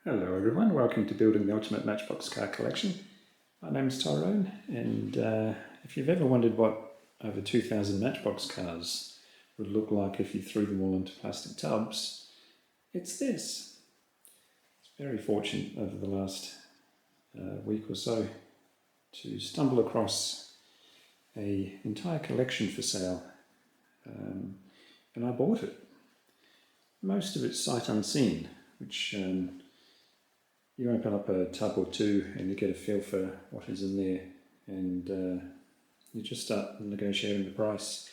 Hello everyone, welcome to Building the Ultimate Matchbox Car Collection. My name's Tyrone, and if you've ever wondered what over 2,000 Matchbox cars would look like if you threw them all into plastic tubs, it's this. It's very fortunate over the last week or so to stumble across an entire collection for sale, and I bought it. Most of it's sight unseen, which you open up a tub or two and you get a feel for what is in there, and you just start negotiating the price,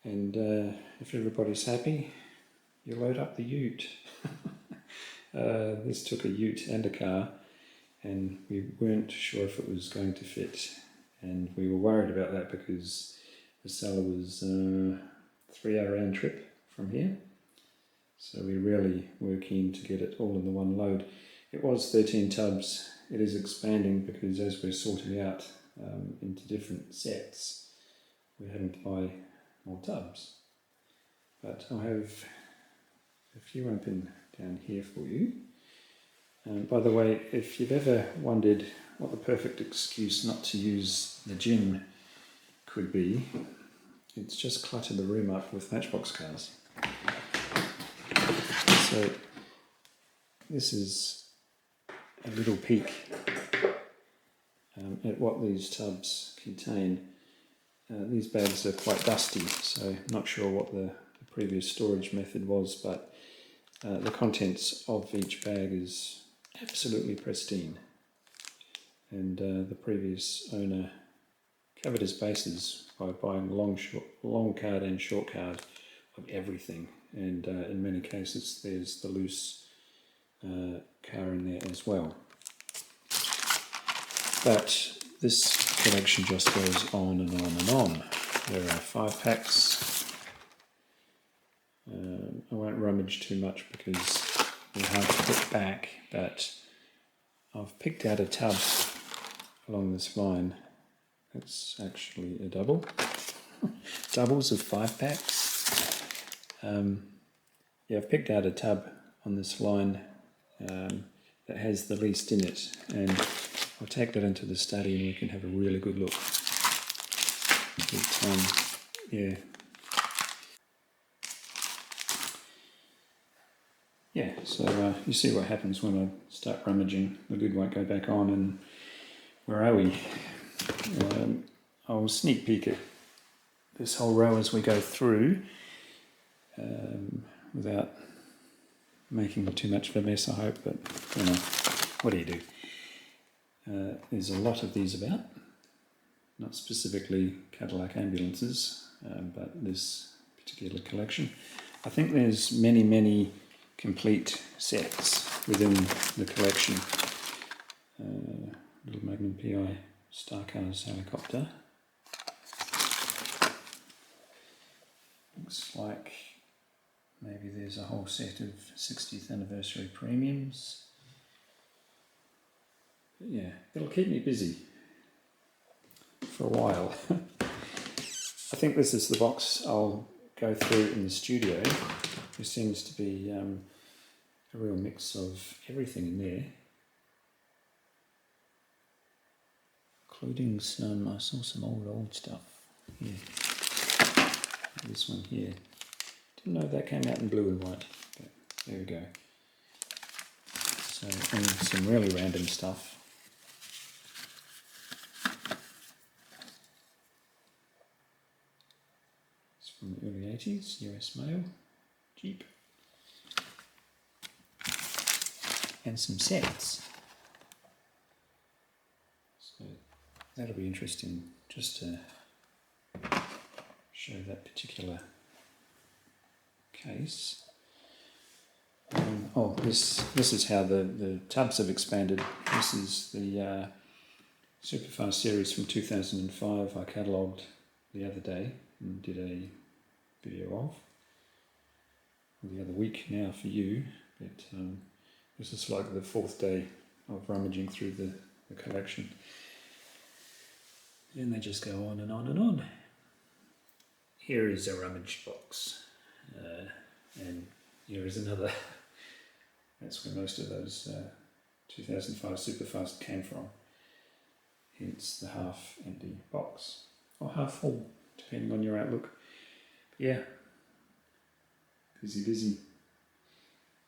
and if everybody's happy, you load up the ute. This took a ute and a car, and we weren't sure if it was going to fit, and we were worried about that because the seller was a 3-hour round trip from here, so we really were keen to get it all in the one load. It was 13 tubs. It is expanding because as we're sorting out into different sets, we're having to buy more tubs. But I'll have a few open down here for you. By the way, if you've ever wondered what the perfect excuse not to use the gym could be, it's just clutter the room up with Matchbox cars. So this is a little peek at what these tubs contain. These bags are quite dusty, so not sure what the previous storage method was, but the contents of each bag is absolutely pristine, and the previous owner covered his bases by buying long card and short card of everything, and in many cases there's the loose car in there as well. But this collection just goes on and on and on. There are 5 packs. I won't rummage too much because they're hard to put back, but I've picked out a tub along this line. It's actually a double. Doubles of 5 packs. I've picked out a tub on this line that has the least in it, and I'll take that into the study and we can have a really good look. But, so you see what happens when I start rummaging. The lid won't go back on, and where are we? I'll sneak peek at this whole row as we go through without making too much of a mess, I hope, but you know, what do you do? There's a lot of these about, not specifically Cadillac ambulances, but this particular collection. I think there's many complete sets within the collection. Little Magnum PI Star Cars helicopter. Looks like maybe there's a whole set of 60th anniversary premiums. But yeah, it'll keep me busy for a while. I think this is the box I'll go through in the studio. There seems to be a real mix of everything in there, including some, I saw some old stuff here. This one here. Didn't know that came out in blue and white, but there we go. So, and some really random stuff. It's from the early 80s, US mail, Jeep. And some sets. So that'll be interesting just to show that particular case. This is how the tubs have expanded. This is the Superfast series from 2005 I catalogued the other day and did a video of. The other week now for you, but this is like the 4th day of rummaging through the collection. And they just go on and on and on. Here is a rummage box, and here is another That's where most of those 2005 Superfast came from. Hence the half empty box, or half full, depending on your outlook. But yeah, busy.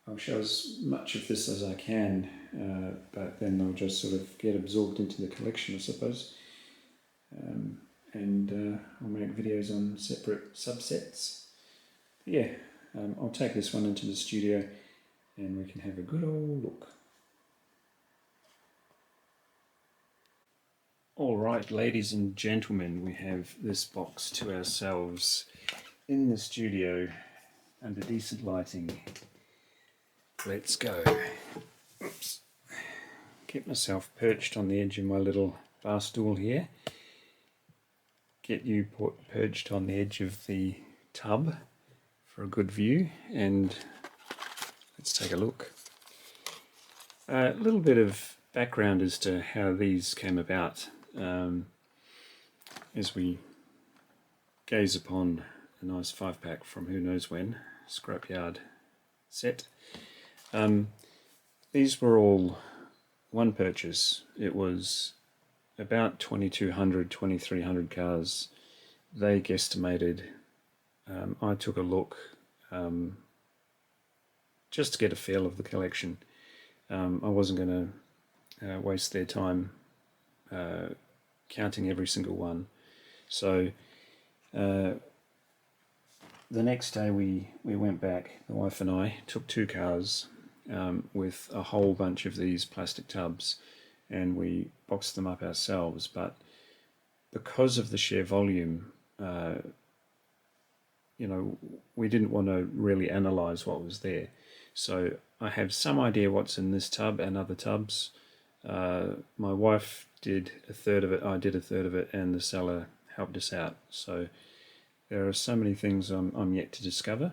I'll show as much of this as I can, but then they'll just sort of get absorbed into the collection, I suppose. And I'll make videos on separate subsets. But yeah, I'll take this one into the studio and we can have a good old look. Alright, ladies and gentlemen, we have this box to ourselves in the studio under decent lighting. Let's go. Oops. Get myself perched on the edge of my little bar stool here. Get you perched on the edge of the tub for a good view, and let's take a look. A little bit of background as to how these came about. As we gaze upon a nice 5-pack from who knows when, scrapyard set. These were all one purchase. It was about 2,200, 2,300 cars. They guesstimated. I took a look just to get a feel of the collection. I wasn't going to waste their time counting every single one. So the next day we went back, the wife and I took 2 cars with a whole bunch of these plastic tubs, and we boxed them up ourselves. But because of the sheer volume, we didn't want to really analyze what was there. So I have some idea what's in this tub and other tubs. My wife did a third of it, I did a third of it, and the seller helped us out. So there are so many things I'm yet to discover.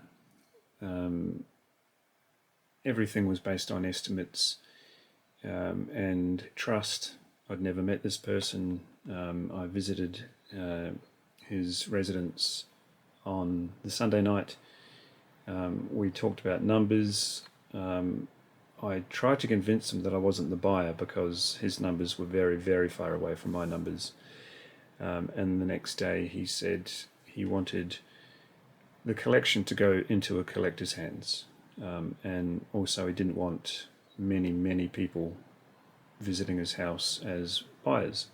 Everything was based on estimates and trust. I'd never met this person. I visited his residence on the Sunday night. We talked about numbers. I tried to convince him that I wasn't the buyer because his numbers were very, very far away from my numbers. And the next day he said he wanted the collection to go into a collector's hands. And also he didn't want many people visiting his house as buyers.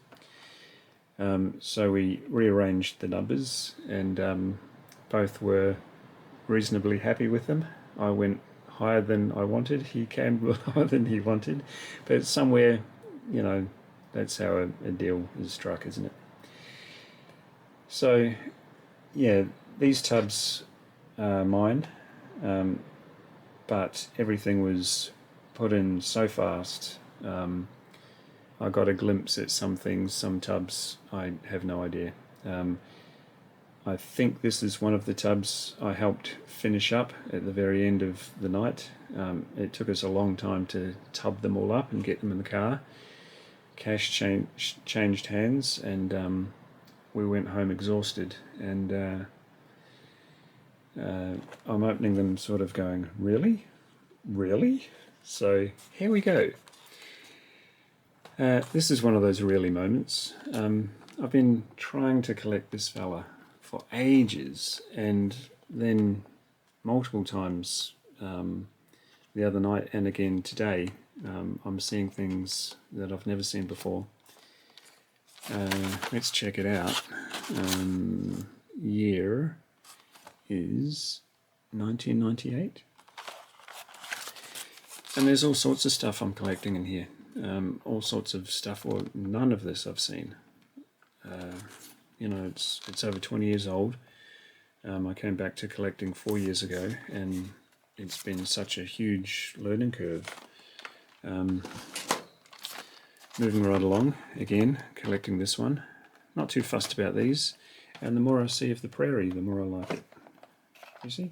So we rearranged the numbers, and both were reasonably happy with them. I went higher than I wanted, he came lower than he wanted, but somewhere, that's how a deal is struck, isn't it? So yeah, these tubs are mine, but everything was put in so fast. I got a glimpse at some things, some tubs, I have no idea. I think this is one of the tubs I helped finish up at the very end of the night. It took us a long time to tub them all up and get them in the car. Cash changed hands, and we went home exhausted. And I'm opening them sort of going, really? Really? So here we go. This is one of those really moments. I've been trying to collect this fella for ages, and then multiple times the other night and again today, I'm seeing things that I've never seen before. Let's check it out. Year is 1998, and there's all sorts of stuff I'm collecting in here. All sorts of stuff, or none of this I've seen. It's over 20 years old. I came back to collecting 4 years ago, and it's been such a huge learning curve. Moving right along, again, collecting this one. Not too fussed about these, and the more I see of the prairie, the more I like it. You see?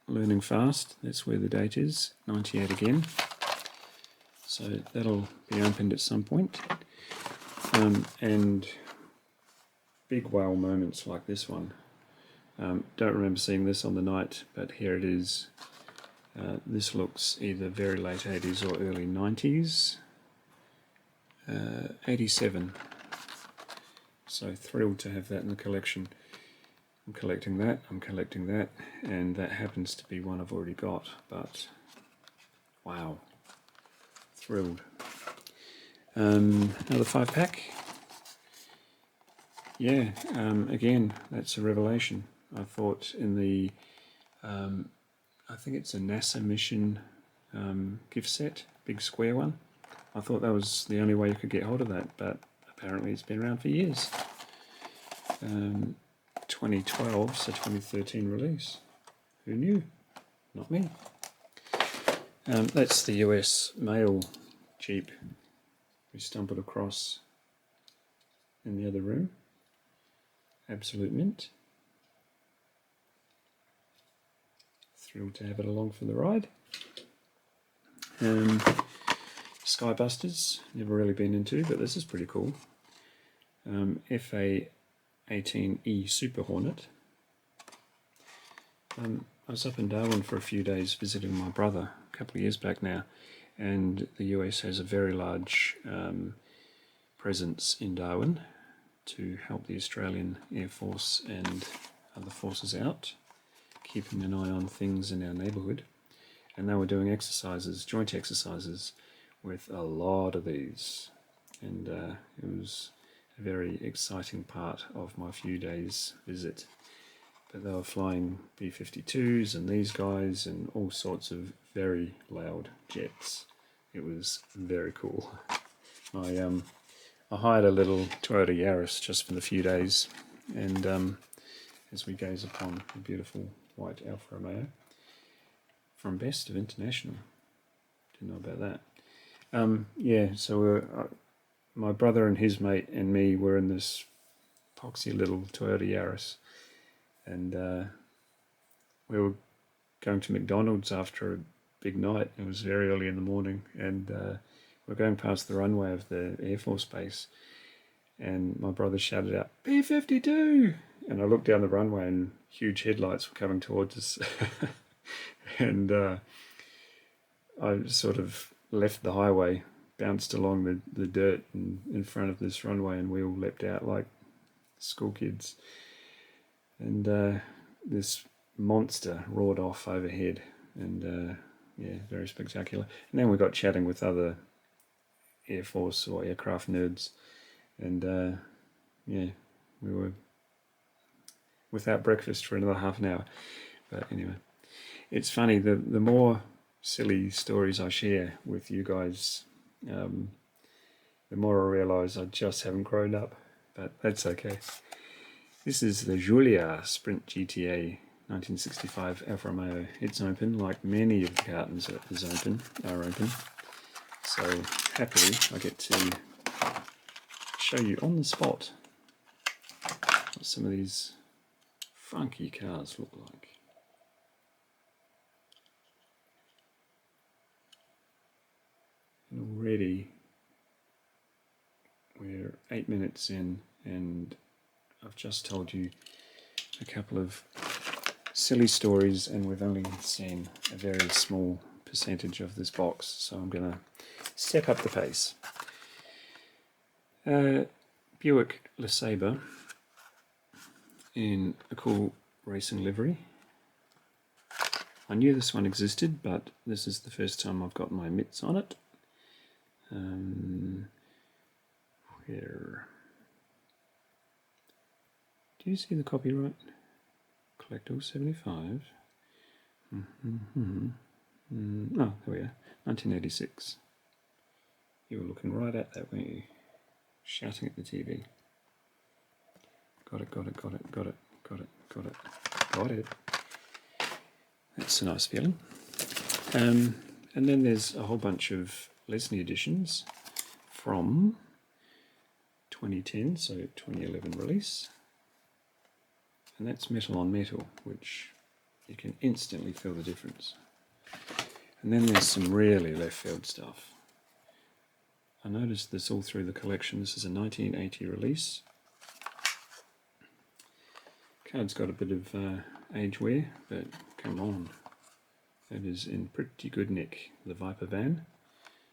Learning fast, that's where the date is, 98 again. So that'll be opened at some point. And big wow moments like this one. Don't remember seeing this on the night, but here it is. This looks either very late 80s or early 90s. 87. So thrilled to have that in the collection. I'm collecting that, and that happens to be one I've already got, but wow, thrilled. Another 5-pack. Yeah, again, that's a revelation. I thought in the, I think it's a NASA mission gift set, big square one. I thought that was the only way you could get hold of that, but apparently it's been around for years. 2012, so 2013 release. Who knew? Not me. That's the US mail Jeep we stumbled across in the other room. Absolute mint. Thrilled to have it along for the ride. Skybusters, never really been into, but this is pretty cool. FA-18E Super Hornet. I was up in Darwin for a few days visiting my brother a couple of years back now, and the US has a very large presence in Darwin to help the Australian Air Force and other forces out, keeping an eye on things in our neighbourhood. And they were doing exercises, joint exercises, with a lot of these. And it was a very exciting part of my few days visit. But they were flying B-52s and these guys and all sorts of very loud jets. It was very cool. I hired a little Toyota Yaris just for the few days, and as we gaze upon the beautiful white Alfa Romeo from Best of International. Didn't know about that. Yeah, so my brother and his mate and me were in this poxy little Toyota Yaris, and we were going to McDonald's after a big night. It was very early in the morning, and we're going past the runway of the Air Force Base, and my brother shouted out, "B-52!" And I looked down the runway and huge headlights were coming towards us. And I sort of left the highway, bounced along the dirt in front of this runway, and we all leapt out like school kids. And this monster roared off overhead, and yeah, very spectacular. And then we got chatting with other Air Force or aircraft nerds, and yeah, we were without breakfast for another half an hour. But anyway, it's funny, the more silly stories I share with you guys, the more I realise I just haven't grown up, but that's okay. This is the Giulia Sprint GTA 1965 Alfa Romeo. It's open, like many of the cartons are open. So happily I get to show you on the spot what some of these funky cars look like. And already we're 8 minutes in, and I've just told you a couple of silly stories, and we've only seen a very small percentage of this box, so I'm going to step up the pace. Buick LeSabre in a cool racing livery. I knew this one existed, but this is the first time I've got my mitts on it. Where? Do you see the copyright? Collector 75. Oh, there we are. 1986. You were looking right at that, weren't you? Shouting at the TV. Got it. That's a nice feeling. And then there's a whole bunch of Leslie editions from 2010, so 2011 release. And that's metal on metal, which you can instantly feel the difference. And then there's some really left field stuff. I noticed this all through the collection. This is a 1980 release. Card's got a bit of age wear, but come on, that is in pretty good nick. The Viper van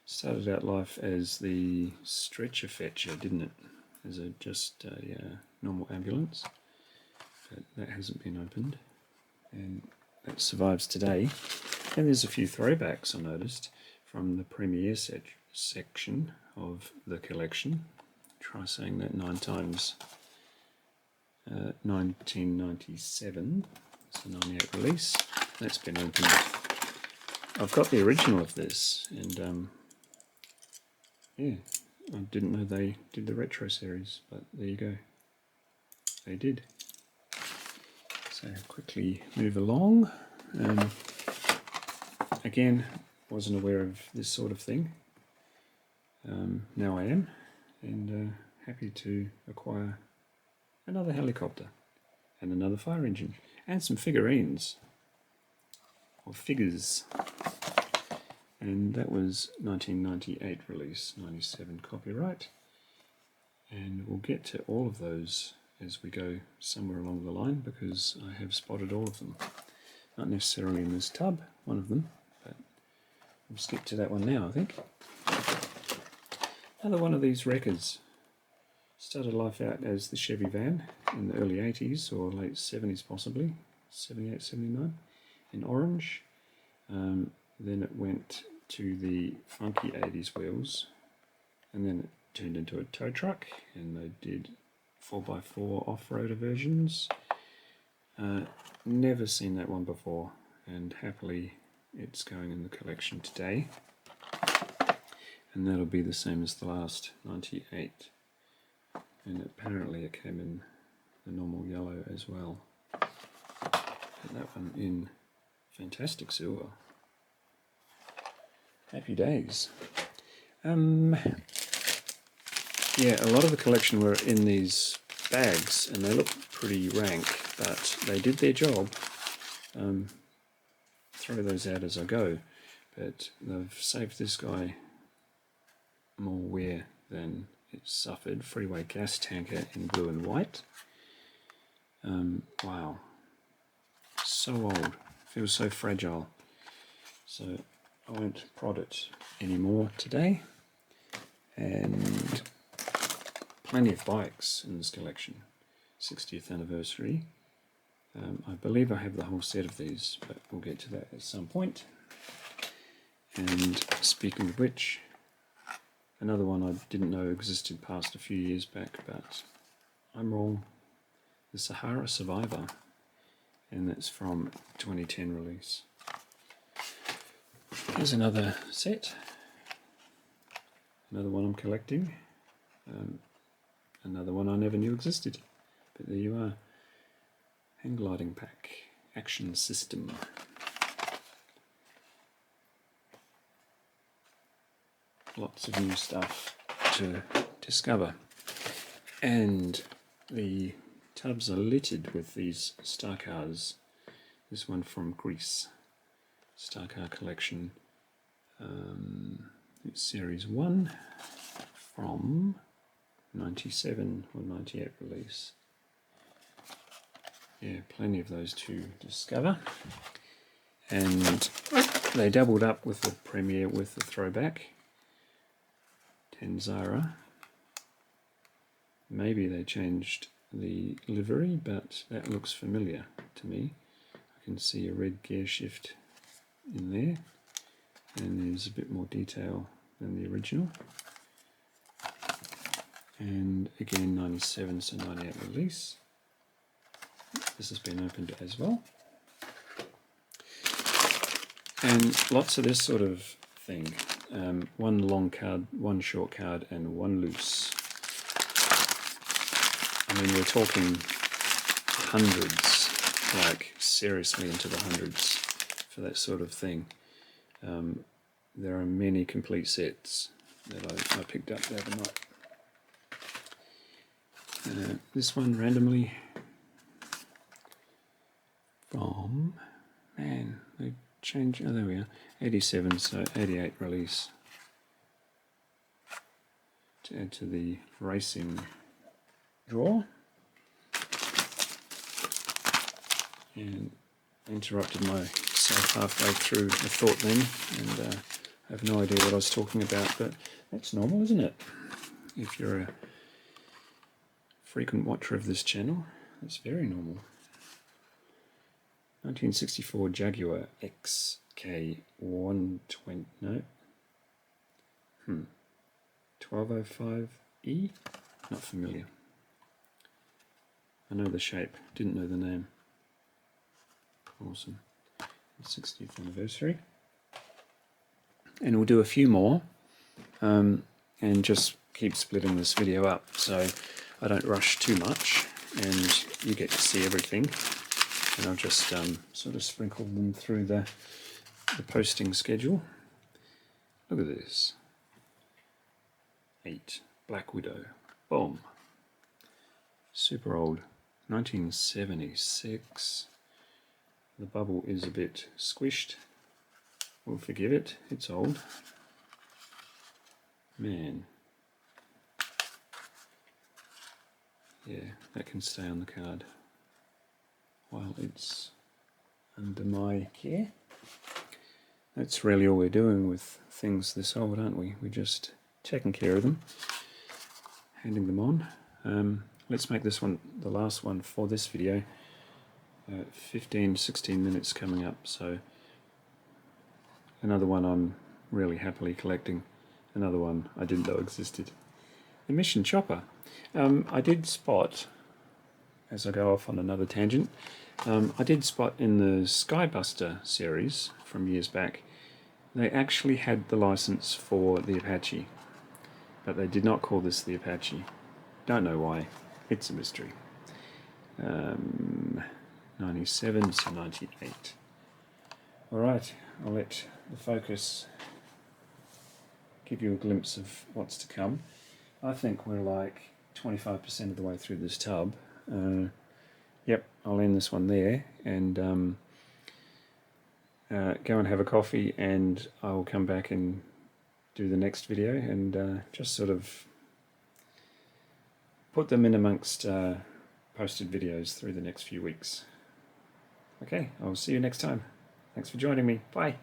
started out life as the stretcher fetcher, didn't it? As just a normal ambulance, but that hasn't been opened, and that survives today. And there's a few throwbacks I noticed from the Premier section of the collection. Try saying that 9 times. 1997, it's a 98 release. That's been opened. I've got the original of this, and yeah, I didn't know they did the retro series, but there you go. They did. So quickly move along. Again, wasn't aware of this sort of thing. Now I am, and happy to acquire another helicopter and another fire engine and some figurines or figures. And that was 1998 release, 97 copyright. And we'll get to all of those as we go somewhere along the line, because I have spotted all of them. Not necessarily in this tub, one of them, but we'll skip to that one now, I think. Another one of these wreckers. Started life out as the Chevy van in the early 80s or late 70s possibly, 78, 79, in orange. Then it went to the funky 80s wheels, and then it turned into a tow truck, and they did 4x4 off-roader versions. Never seen that one before, and happily it's going in the collection today. And that'll be the same as the last, 98. And apparently it came in the normal yellow as well. And that one in fantastic silver. Happy days. Yeah, a lot of the collection were in these bags, and they look pretty rank, but they did their job. Throw those out as I go, but they've saved this guy more wear than it suffered. Freeway gas tanker in blue and white. Wow, so old, feels so fragile. So I won't prod it anymore today. And plenty of bikes in this collection. 60th anniversary. I believe I have the whole set of these, but we'll get to that at some point. And speaking of which, another one I didn't know existed past a few years back, but I'm wrong. The Sahara Survivor, and that's from 2010 release. Here's another set. Another one I'm collecting. Another one I never knew existed, but there you are. Hang gliding pack, action system. Lots of new stuff to discover. And the tubs are littered with these star cars. This one from Greece, Star Car Collection. It's Series 1 from 97 or 98 release. Yeah, plenty of those to discover. And they doubled up with the Premier with the throwback. Tanzara. Maybe they changed the livery, but that looks familiar to me. I can see a red gear shift in there, and there's a bit more detail than the original. And again, 97, so 98 release. This has been opened as well. And lots of this sort of thing. One long card, one short card, and one loose. I mean, we're talking hundreds, like seriously into the hundreds for that sort of thing. There are many complete sets that I picked up the other night. This one randomly from, man, they changed, oh there we are, 87, so 88 release. To add to the racing drawer. and interrupted myself halfway through a thought then, and I have no idea what I was talking about, but that's normal, isn't it? If you're a frequent watcher of this channel, that's very normal. 1964 Jaguar XK120, no, 1205E, not familiar. I know the shape, didn't know the name. Awesome. 60th anniversary. And we'll do a few more, and just keep splitting this video up so I don't rush too much and you get to see everything. And I'll just sort of sprinkle them through the posting schedule. Look at this. 8 Black Widow. Boom. Super old. 1976. The bubble is a bit squished. We'll forgive it. It's old. Man. Yeah, that can stay on the card while it's under my care. That's really all we're doing with things this old, aren't we? We're just taking care of them, handing them on. Let's make this one the last one for this video. 15-16 minutes coming up, so another one I'm really happily collecting, another one I didn't know existed. The Mission Chopper. I did spot, as I go off on another tangent, I did spot in the Skybuster series from years back, they actually had the license for the Apache, but they did not call this the Apache. Don't know why. It's a mystery. 97 to 98. Alright, I'll let the focus give you a glimpse of what's to come. I think we're like 25% of the way through this tub. Yep, I'll end this one there and go and have a coffee, and I'll come back and do the next video and just sort of put them in amongst posted videos through the next few weeks. Okay, I'll see you next time. Thanks for joining me. Bye.